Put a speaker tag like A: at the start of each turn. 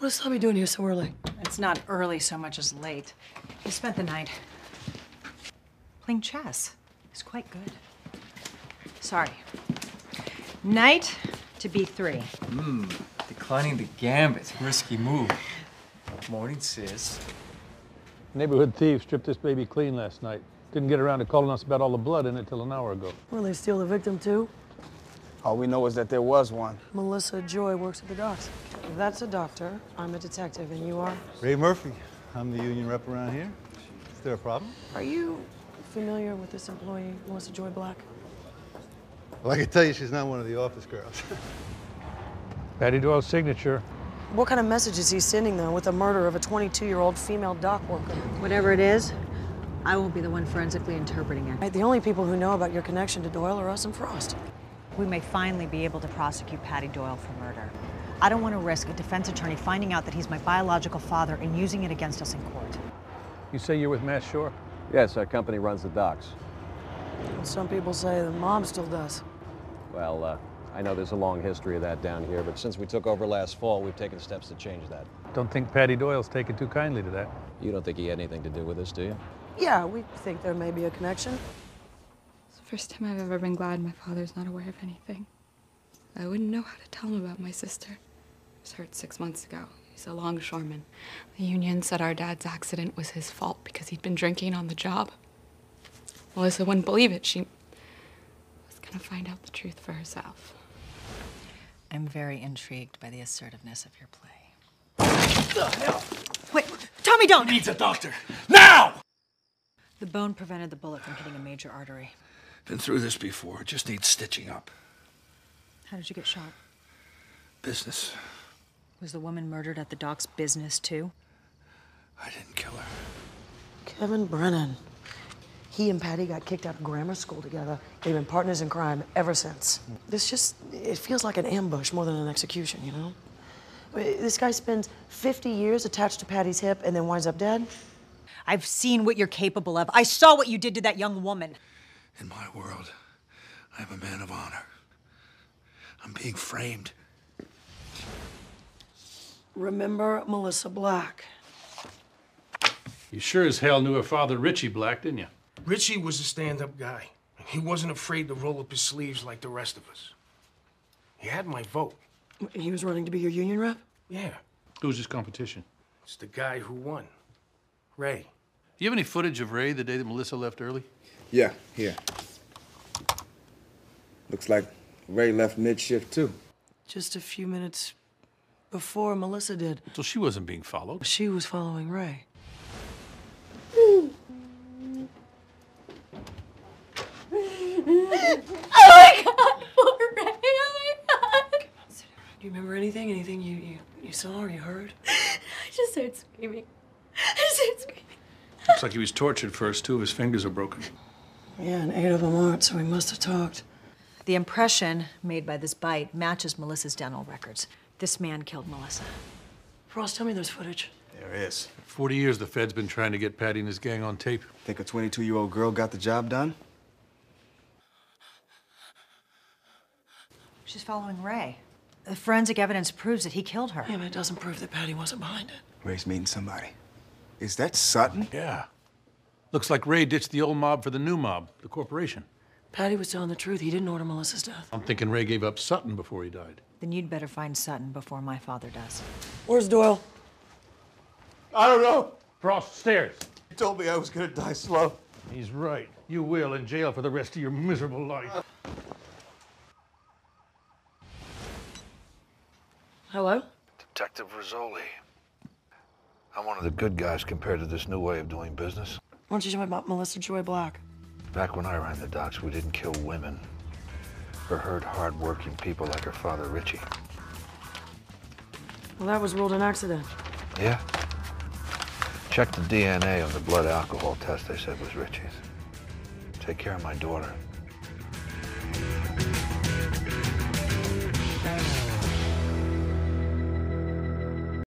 A: What is Tommy doing here so early?
B: It's not early so much as late. He spent the night playing chess. He's quite good. Sorry. Knight to B3.
C: Declining the gambit. Risky move. Morning, sis.
D: Neighborhood thieves stripped this baby clean last night. Didn't get around to calling us about all the blood in it till an hour ago.
A: Will they steal the victim too?
E: All we know is that there was one.
A: Melissa Joy works at the docks. That's a doctor. I'm a detective, and you are?
F: Ray Murphy. I'm the union rep around here. Is there a problem?
A: Are you familiar with this employee, Melissa Joy Black?
F: Well, I can tell you she's not one of the office girls.
D: Patty Doyle's signature.
A: What kind of message is he sending, though, with the murder of a 22-year-old female dock worker?
B: Whatever it is, I will be the one forensically interpreting it.
A: The only people who know about your connection to Doyle are us and Frost.
B: We may finally be able to prosecute Patty Doyle for murder. I don't want to risk a defense attorney finding out that he's my biological father and using it against us in court.
D: You say you're with Mass Shore?
G: Yes, our company runs the docks.
A: Some people say the mom still does.
G: Well, I know there's a long history of that down here, but since we took over last fall, we've taken steps to change that.
D: Don't think Patty Doyle's taken too kindly to that.
G: You don't think he had anything to do with this, do you?
A: Yeah, we think there may be a connection.
H: It's the first time I've ever been glad my father's not aware of anything. I wouldn't know how to tell him about my sister. He was hurt 6 months ago. He's a longshoreman. The union said our dad's accident was his fault because he'd been drinking on the job. Melissa wouldn't believe it. She was gonna find out the truth for herself.
B: I'm very intrigued by the assertiveness of your play.
C: What the hell?
B: Wait, Tommy, don't!
C: He needs a doctor. Now!
B: The bone prevented the bullet from hitting a major artery.
I: Been through this before. It just needs stitching up.
B: How did you get shot?
I: Business.
B: Was the woman murdered at the docks business, too?
I: I didn't kill her.
A: Kevin Brennan. He and Patty got kicked out of grammar school together. They've been partners in crime ever since. It feels like an ambush more than an execution, you know? This guy spends 50 years attached to Patty's hip and then winds up dead.
B: I've seen what you're capable of. I saw what you did to that young woman.
I: In my world, I'm a man of honor. I'm being framed.
A: Remember Melissa Black?
D: You sure as hell knew her father, Richie Black, didn't you?
J: Richie was a stand-up guy. He wasn't afraid to roll up his sleeves like the rest of us. He had my vote.
A: He was running to be your union rep?
J: Yeah.
D: Who's his competition?
J: It's the guy who won. Ray.
D: You have any footage of Ray the day that Melissa left early?
E: Yeah, here. Looks like Ray left mid-shift, too.
A: Just a few minutes before Melissa did.
D: So she wasn't being followed.
A: She was following Ray.
H: Oh my God, poor Ray, oh my God.
A: Do you remember anything? Anything you saw or you heard?
H: I just heard screaming. I just heard screaming.
D: Looks like he was tortured first. 2 of his fingers are broken.
A: Yeah, and 8 of them aren't, so we must have talked.
B: The impression made by this bite matches Melissa's dental records. This man killed Melissa.
A: Frost, tell me there's footage.
E: There is.
D: 40 years the Fed's been trying to get Patty and his gang on tape.
E: Think a 22-year-old girl got the job done?
B: She's following Ray. The forensic evidence proves that he killed her.
A: Yeah, but it doesn't prove that Patty wasn't behind it.
E: Ray's meeting somebody. Is that Sutton?
D: Yeah. Looks like Ray ditched the old mob for the new mob, the corporation.
A: Patty was telling the truth. He didn't order Melissa's death.
D: I'm thinking Ray gave up Sutton before he died.
B: Then you'd better find Sutton before my father does.
A: Where's Doyle?
F: I don't know.
D: Frost, stairs.
F: He told me I was gonna die slow.
D: He's right. You will in jail for the rest of your miserable life.
A: Hello?
I: Detective Rizzoli. I'm one of the good guys compared to this new way of doing business.
A: Why don't you tell me about Melissa Joy Black?
I: Back when I ran the docks, we didn't kill women or hurt hard-working people like her father, Richie.
A: Well, that was ruled an accident.
I: Yeah? Checked the DNA on the blood alcohol test they said was Richie's. Take care of my daughter.